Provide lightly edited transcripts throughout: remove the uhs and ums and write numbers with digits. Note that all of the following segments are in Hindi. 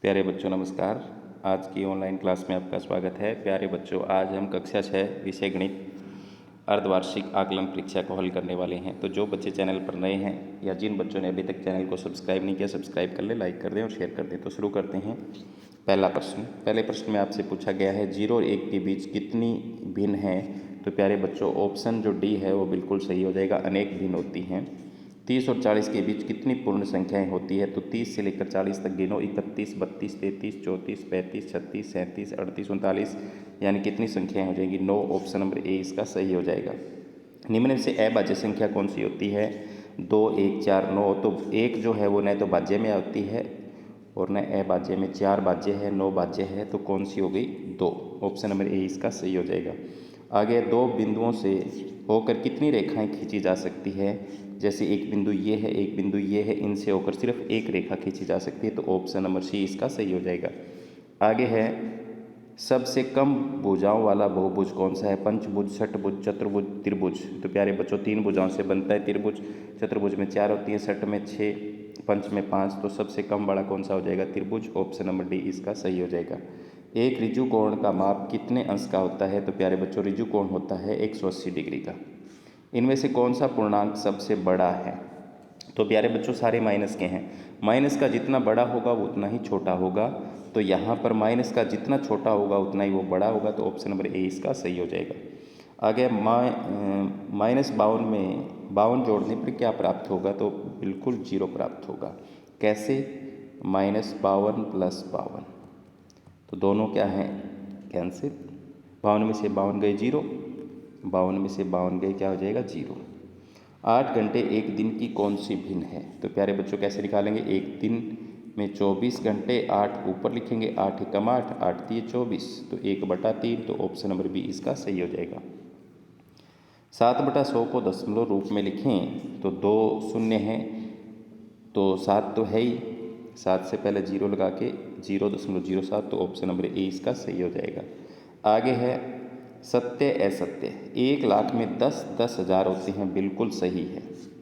प्यारे बच्चों नमस्कार। आज की ऑनलाइन क्लास में आपका स्वागत है। प्यारे बच्चों, आज हम कक्षा 6 विषय गणित अर्धवार्षिक आकलन परीक्षा को हल करने वाले हैं। तो जो बच्चे चैनल पर नए हैं या जिन बच्चों ने अभी तक चैनल को सब्सक्राइब नहीं किया, सब्सक्राइब कर लें, लाइक कर दें और शेयर कर दें। तो शुरू करते हैं। पहला प्रश्न। पहले प्रश्न में आपसे पूछा गया है 0 और 1 के बीच कितनी भिन्न है। तो प्यारे बच्चों, ऑप्शन जो डी है वो बिल्कुल सही हो जाएगा, अनेक भिन्न होती हैं। 30 और 40 के बीच कितनी पूर्ण संख्याएं होती है। तो 30 से लेकर 40 तक गिनो। 31, 32, 33, 34, 35, 36, 37, 38, 39, यानी कितनी संख्याएं हो जाएंगी। 9। ऑप्शन नंबर ए इसका सही हो जाएगा। निम्न में से अभाज्य संख्या कौन सी होती है। 2, 1, 4, 9। तो 1 जो है वो न तो भाज्य में आती है और न अभाज्य में। 4 भाज्य है, 9 भाज्य है, तो कौन सी हो गई। 2। ऑप्शन नंबर ए इसका सही हो जाएगा। आगे दो बिंदुओं से होकर कितनी रेखाएं खींची जा सकती है। जैसे एक बिंदु ये है, एक बिंदु ये है, इनसे होकर सिर्फ एक रेखा खींची जा सकती है। तो ऑप्शन नंबर सी इसका सही हो जाएगा। आगे है सबसे कम भुजाओं वाला बहुभुज कौन सा है। पंचभुज, षटभुज, चतुर्भुज, त्रिभुज। तो प्यारे बच्चों, 3 भुजाओं से बनता है त्रिभुज। चतुर्भुज में 4 होती है, षट में 6, पंच में 5। तो सबसे कम बड़ा कौन सा हो जाएगा, त्रिभुज। ऑप्शन नंबर डी इसका सही हो जाएगा। एक ऋजु कोण का माप कितने अंश का होता है। तो प्यारे बच्चों, ऋजु कोण होता है 180 डिग्री का। इनमें से कौन सा पूर्णांक सबसे बड़ा है। तो प्यारे बच्चों, सारे माइनस के हैं। माइनस का जितना बड़ा होगा वो उतना ही छोटा होगा। तो यहाँ पर माइनस का जितना छोटा होगा उतना ही वो बड़ा होगा। तो ऑप्शन नंबर ए इसका सही हो जाएगा। आगे -52 में 52 जोड़ने पर क्या प्राप्त होगा। तो बिल्कुल 0 प्राप्त होगा। कैसे। -52 + 52, तो दोनों क्या हैं, कैंसिल। 52 में से 52 गए 0, 52 में से 52 गए क्या हो जाएगा, 0। 8 घंटे एक दिन की कौन सी भिन्न है। तो प्यारे बच्चों, कैसे निकालेंगे। एक दिन में 24 घंटे, 8 ऊपर लिखेंगे, 8 एकम 8, 8 तिये 24, तो 1/3। तो ऑप्शन नंबर बी इसका सही हो जाएगा। 7/100 को दशमलव रूप में लिखें तो 2 शून्य हैं, तो 7 तो है ही, 7 से पहले 0 लगा के 0.07। तो ऑप्शन नंबर ए इसका सही हो जाएगा। आगे है सत्य असत्य। 1 लाख में 10 10,000 होते हैं, बिल्कुल सही है।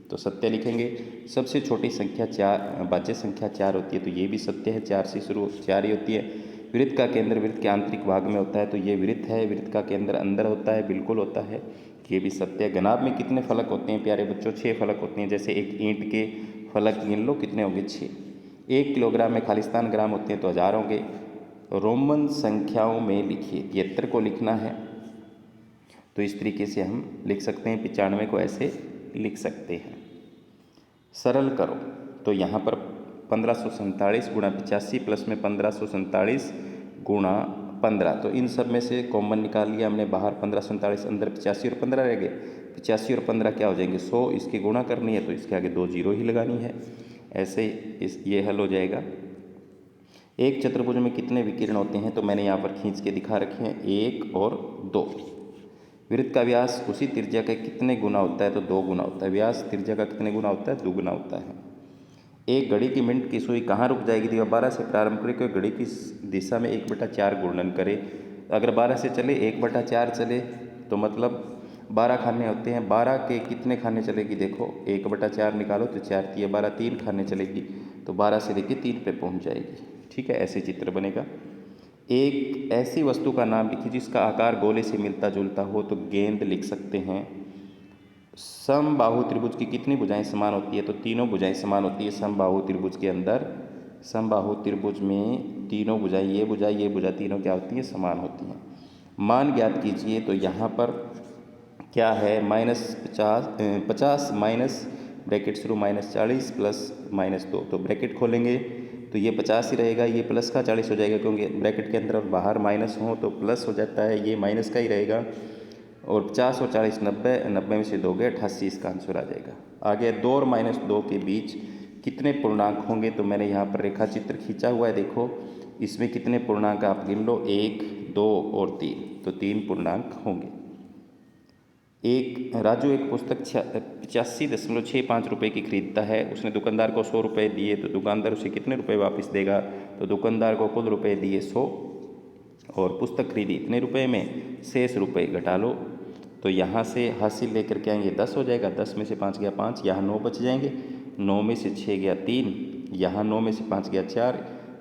तो सत्य लिखेंगे। सबसे छोटी संख्या 4, भाज्य संख्या 4 होती है, तो ये भी सत्य है। 4 से शुरू 4 ही होती है। वृत्त का केंद्र वृत्त के आंतरिक भाग में होता है, तो ये वृत्त है। वृत्त का केंद्र अंदर होता है, बिल्कुल होता है, ये भी सत्य है। घनाभ में कितने फलक होते हैं प्यारे बच्चों, 6 फलक होते हैं। जैसे एक ईंट के फलक गिन लो, कितने होंगे, 6। 1 किलोग्राम में खालिस्तान ग्राम होते हैं, तो 1000 होंगे। रोमन संख्याओं में लिखिए। 73 को लिखना है, तो इस तरीके से हम लिख सकते हैं। 95 को ऐसे लिख सकते हैं। सरल करो, तो यहाँ पर 1547 गुणा 85 प्लस में 1547 गुणा 15, तो इन सब में से कॉमन निकाल लिया हमने बाहर। 1547 अंदर 85 और 15 रह गए। 85 और 15 क्या हो जाएंगे, 100। इसकी गुणा करनी है तो इसके आगे 2 जीरो ही लगानी है। ऐसे ये हल हो जाएगा। एक चतुर्भुज में कितने विकीर्ण होते हैं। तो मैंने यहाँ पर खींच के दिखा रखे हैं, 1 और 2। वृत्त का व्यास उसी त्रिज्या का कितने गुना होता है। तो 2 गुना होता है। व्यास त्रिज्या का कितने गुना होता है, 2 गुना होता है। एक घड़ी की मिनट की सुई कहाँ रुक जाएगी। तो 12 से प्रारंभ करके घड़ी की दिशा में 1/4 गुणन करे। अगर 12 से चले, 1/4 चले, तो मतलब 12 खाने होते हैं। 12 के कितने खाने चलेगी, देखो 1/4 निकालो, तो 4 तिये 12, 3 खाने चलेगी, तो 12 से लेके 3 पे पहुँच जाएगी। ठीक है, ऐसे चित्र बनेगा। एक ऐसी वस्तु का नाम लिखिए जिसका आकार गोले से मिलता जुलता हो। तो गेंद लिख सकते हैं। समबाहु त्रिभुज की कितनी भुजाएं समान होती है। तो तीनों भुजाएं समान होती है समबाहु त्रिभुज के अंदर। समबाहु त्रिभुज में तीनों भुजाएं, ये भुजा तीनों क्या होती हैं, समान होती हैं। मान ज्ञात कीजिए, तो यहाँ पर क्या है, -50 माइनस ब्रैकेट शुरू -40 प्लस -2, तो ब्रैकेट खोलेंगे तो ये 50 ही रहेगा। ये प्लस का 40 हो जाएगा, क्योंकि ब्रैकेट के अंदर और बाहर माइनस हो तो प्लस हो जाता है, ये माइनस का ही रहेगा। और 50 और 40 90, 90 में से 2 गए 88, इसका आंसर आ जाएगा। आगे 2 और -2 के बीच कितने पूर्णांक होंगे। तो मैंने यहाँ पर रेखा चित्र खींचा हुआ है, देखो इसमें कितने पूर्णांक आप गिन लो, 1, 2 और 3, तो 3 पूर्णांक होंगे। राजू एक पुस्तक 85.65 रुपये की खरीदता है। उसने दुकानदार को 100 रुपये दिए, तो दुकानदार उसे कितने रुपए वापस देगा। तो दुकानदार को कुल रुपए दिए 100 और पुस्तक खरीदी इतने रुपए में, शेष रुपए घटा लो। तो यहाँ से हासिल लेकर के आएंगे 10 हो जाएगा। 10 में से 5 गया 5, यहाँ 9 बच जाएंगे। 9 में से 6 गया 3, यहाँ 9 में से 5 गया 4,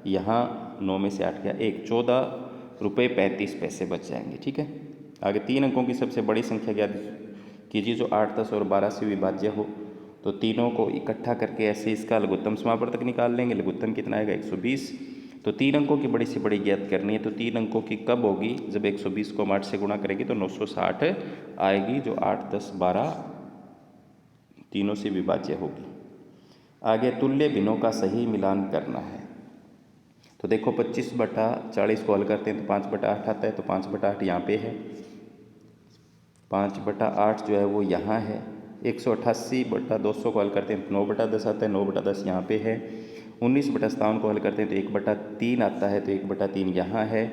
यहाँ 9 में से 8 गया 1, 14 रुपये 35 पैसे बच जाएंगे। ठीक है। आगे 3 अंकों की सबसे बड़ी संख्या ज्ञात कीजिए जो 8, 10 और 12 से विभाज्य हो। तो तीनों को इकट्ठा करके ऐसे इसका लघुत्तम समापवर्तक निकाल लेंगे। लघुत्तम कितना आएगा 120। तो 3 अंकों की बड़ी से बड़ी ज्ञात करनी है। तो 3 अंकों की कब होगी, जब 120 को हम 8 से गुणा करेंगे तो 960 आएगी, जो 8, 10, 12 तीनों से विभाज्य होगी। आगे तुल्य भिन्नों का सही मिलान करना है। तो देखो 25/40 को हल करते हैं तो 5/8 आता है। तो 5/8 यहाँ पे है, 5/8 जो है वो यहाँ है। 188/200 को हल करते हैं तो 9/10 आता है, 9/10 यहाँ पे है। 19/57 को हल करते हैं तो 1/3 आता है, तो 1/3 यहाँ है।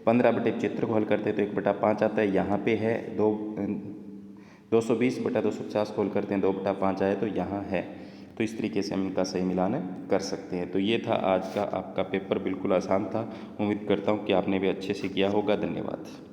15/75 को हल करते हैं तो 1/5 आता है, यहाँ पे है। 220/250 को हल करते हैं 2/5 आए तो यहाँ है। तो इस तरीके से हम इनका सही मिलान कर सकते हैं। तो ये था आज का आपका पेपर, बिल्कुल आसान था। उम्मीद करता हूँ कि आपने भी अच्छे से किया होगा। धन्यवाद।